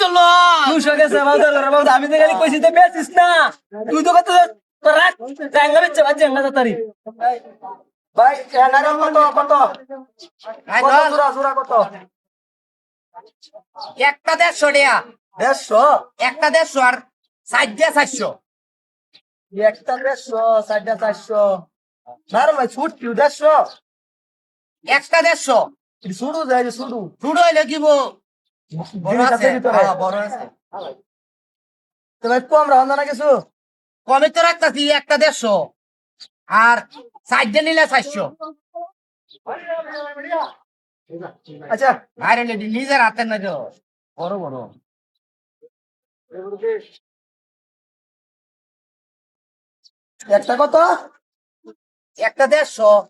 চলো 200 গেছে বাবু আমি তো খালি কইছি তো বেচিস না তুই তো কত রাত জাঙ্গা বেচছ ভাই জাঙ্গা তাড়াতাড়ি ভাই নারকেল কত কত কত জোড়া কত একটা 150 টাকা 150 একটা 150 আর 450 একটা 150 সাইডটা 400 নারকেল ভাই ছুট কি 150 একটা 150 এটা শুরু যায় শুরু শুরু হইলে কি বড় আছে হ্যাঁ বড় আছে তো ভাই কম রাখুন না কিছু কমে তো রাখতাছি একটা 150 আর 4 নিলে 400 আচ্ছা আরে নিজের হাতে না তো বড় বড় একটা কত একটা 150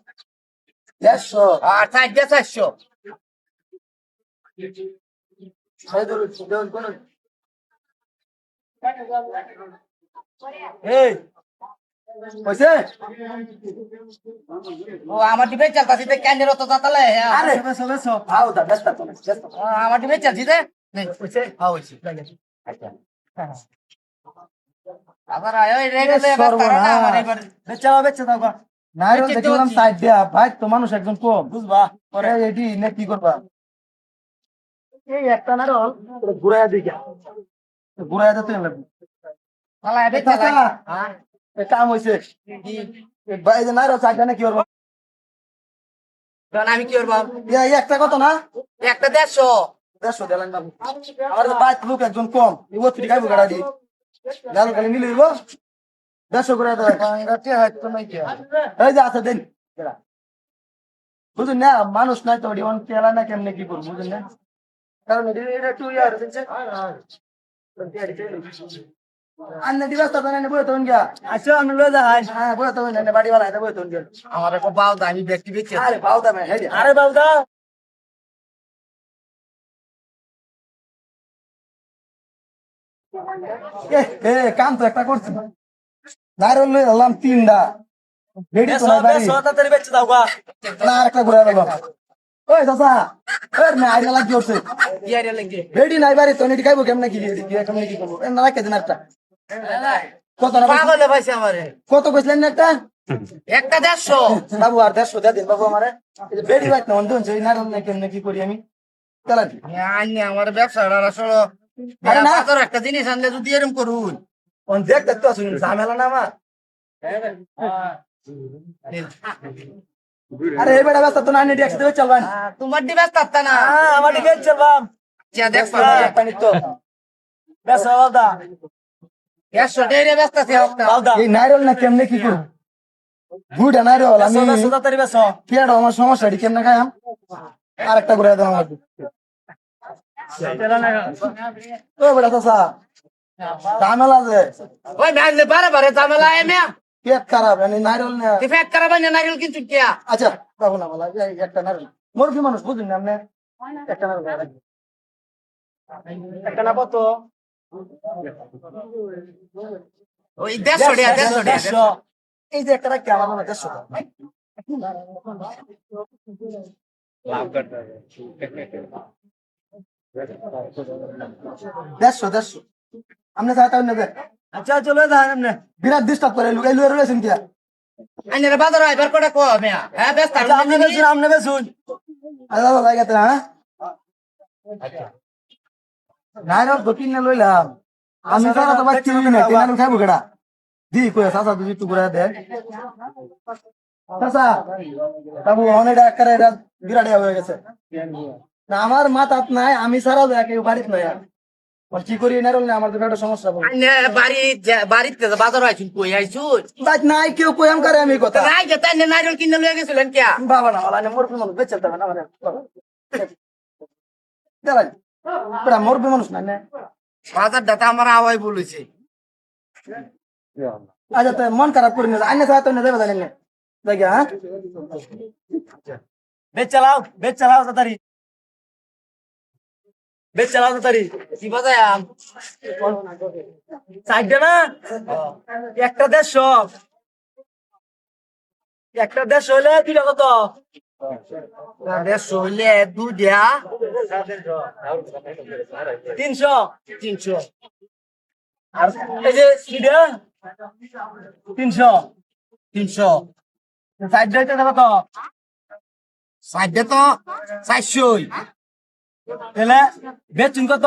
150 আর 450 এই ধরুন দেন কোন এই কইছে ও আমার ডিবে চলতাছি তে ক্যান্ডের তো তাতালে আরে বেসো আও দা ব্যস্ত তো ব্যস্ত আমার ডিবে চলছি তে কইছে হ্যাঁ হইছে আচ্ছা আবার আয় রে রে সর্বনাশ। আমার এবার বেচা দাও গা নাইরো বেচে দেখলাম দিচ্ছি। সাইড দিয়া ভাই তো মানুষ একজন কম বুঝবা পরে এডি নে কি করবা এই একটা নারো ঘুরাইয়া দিগা ঘুরাইয়া দিতে লাগবে শালা এবে চাচা। চালা হ্যাঁ এ কাম হইছে ভাই যে নাইরো সাইডটা নে কি করবা তখন আমি কি করব এই একটা কত না একটা 150 দেড়শো দিলেন বাবু আমার তো বাইক লোক একজন কম ইবো তুই খাইবো গাড়া দি গাল খালি মিলে দিব 150 করে দেয় গাটি হয়তো নাই কি এই যে আছে দেন বুঝুন না মানুষ নাই তো ডিওন কেলা না কেমনে কি করব বুঝুন না কারণ এটা টু ইয়ার দিচ্ছে আন্নে দিবাস তো না বই তো গিয়া আচ্ছা আমি লয়ে যাই হ্যাঁ বই তো না বাড়ি वाला है বই তো গিয়া আমার এক বাউ দা আমি ব্যক্তি বেচে আরে বাউদা মে আরে বাউদা এ কাম তো একটা করছি নাইরল লই হলাম তিনটা বেডি তো না বাড়ি তাড়াতাড়ি বেচে দাও গা না আরেকটা ঘুরে দাও ওই দাদা ওই না আইনা লাগি ওরছে ইয়ারে লাগে বেডি নাই বাড়ি তো নেটি খাইবো কেমনে কি কেমনে কি করবো না রাখে দিন একটা কত না পাগলে ভাইছে আমারে কত কইছিলেন না একটা একটা 150 বাবু আর 150 দিয়ে দিন বাবু আমারে বেডি বাইত না অন্ধ হইছে নাইরল না কেমনে কি করি আমি চালা দি আইনি আমার ব্যবসাটা আসলে আরে না। বাজার একটা জিনিস আনলে যদি এরকম করুন অন দেখতে তো আসুন ঝামেলা না আমার আরে এই বেটা ব্যস্ত তো না নেটি একসাথে চলবান তোমার দিবে তাত্তা না আমার দিকে চলবাম যা দেখ পানি তো ব্যস্ত বাউদা 100 টাকা ব্যস্ত আছে একটা এই নাইরল না কেমনে কি করব বুড়া নাইরল আমি তাড়াতাড়ি বেশ পেট আমার সমস্যা এটি কেমনে খাইম আরেকটা করে দাও আমাকে ও বড় চাচা ঝামেলা যে ওই ম্যান বারে বারে ঝামেলা এমে পেট খারাপ মানে নাইরল না তুই ফেট করা বানি নারিয়েল কিন্তু কি আচ্ছা বাবু না বলা এই একটা নাইরল মুরগি মানুষ বুঝুন না আপনি একটা নাইরল একটা না কত ওই 150 টাকা 150 টাকা এই যে একটা রাখতে আমার মনে 150 150 আপনি চাইতে নেবে আচ্ছা চলে যান আপনি বিরাট ডিস্টার্ব করে লুকাই লুয়ে রয়েছেন কি আইনের বাজার আইবার কোটা কো মিয়া হ্যাঁ ব্যস্ত আপনি বেশুন আপনি বেশুন আল্লাহ লাগাতে হ্যাঁ নাইরল দকিন না লইলাম আমি সারা তো বাকি না কেন খাইবো কেডা দি কই সাসা দুই একটু ঘুরে দে সাসা বাবু অনেকটা করে এটা বিরাট হয়ে গেছে না আমার মাথাত নাই আমি সারা কেউ বাড়িতে নাই আর কি করি নাইরল না আমার তো একটা সমস্যা বল আইনে বাড়িতে বাজার আইছুন কই আইছুন বাট নাই কেউ কই আম করে আমি কথা নাই যে তাই নারিয়েল কিনে লয়ে গেছিলেন কি বাবা না বলা মোর মানুষ বেচে দেবে না মানে দেলাই বড় মোর মানুষ না না বাজার দাতা আমার আওয়াই বলেছে আচ্ছা তো মন খারাপ করি না আইনে সাথে না দেবে জানেন না দেখি হ্যাঁ বেচ চালাও তাড়াতাড়ি বেচ চালাও তাড়াতাড়ি কি বাজায় সাইডে না একটা 150 হইলে দুইটা কত দেড়শো হইলে দুইটা 300 300 আর এই যে সিডা 300 300 সাইড দিতে কত সাইডে তো 400 তাহলে বেচুন কত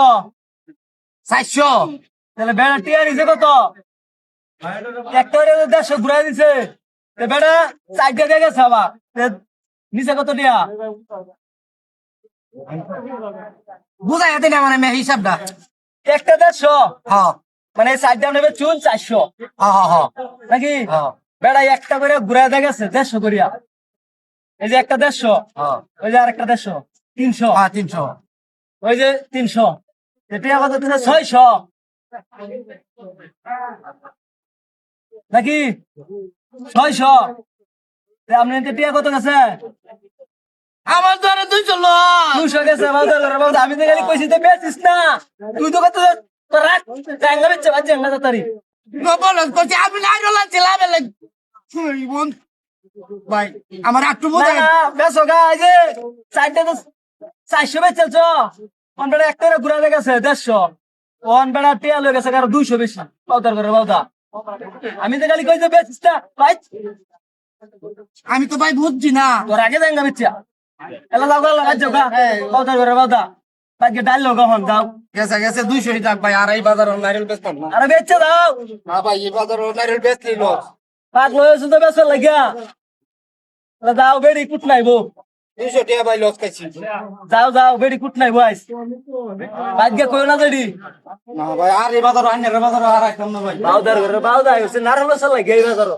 400 তাহলে বেড়া টিয়া নিছে কত একটা 150 ঘুরাই দিছে তে বেড়া সাইড দিয়ে গেছে আবার নিচে কত টিয়া বুঝাই হাতে না মানে হিসাবটা একটা 150 হ্যাঁ মানে সাইড দিয়ে নেবে চুন 400 হ্যাঁ হ্যাঁ নাকি হ্যাঁ বেড়া একটা করে ঘুরাই দিয়ে গেছে 150 করিয়া এই যে একটা 150 হ্যাঁ ওই যে আরেকটা 150 300 হ্যাঁ 300 ওই যে 300 টিয়া কত দিছে 600 নাকি 600 আপনি টিয়া কত গেছে আমার তো আরে 200 লস 200 গেছে বাবা আমি তো খালি কইছি তো বেচিস না তুই তো কত রাখ জাঙ্গা বেচে বাজে জাঙ্গা তাড়াতাড়ি বলস করছি আমি নাই ডলা ছিলাম বোন ভাই আমার একটু না বোঝাই না বেচো গা এই যে চারটে তো 400 বেচেছ অন বেড়া একটা ঘুরা গেছে 150 অন বেড়া টিয়া লয়ে গেছে কারো 200 বেশি বাউদার করে বাউদা আমি তো খালি কইছি বেচিস না ভাই আমি তো ভাই বুঝছি না তোর আগে জাঙ্গা বেচা এলা যাও গা বাজো গা বাউদার করে বাউদা বাকি ডাল লগা হন যাও গেছে গেছে 200 টাকা ভাই আর এই বাজার নারিয়েল বেচতাম না আরে বেচে দাও না ভাই এই বাজার নারিয়েল বেচলি লস পাক লয়েছ তো বেচার লাগিয়া যাও বেড়ি কুট নাইবো 200 টাকা ভাই লস খাইছি যাও যাও বেড়ি কুট নাইবো আইস ভাগ্য কই না দেড়ি না ভাই আর এই বাজার আইনের বাজার আর আইতাম না ভাই বাউদার ঘরে বাউদা হইছে নারল লাগিয়া এই বাজার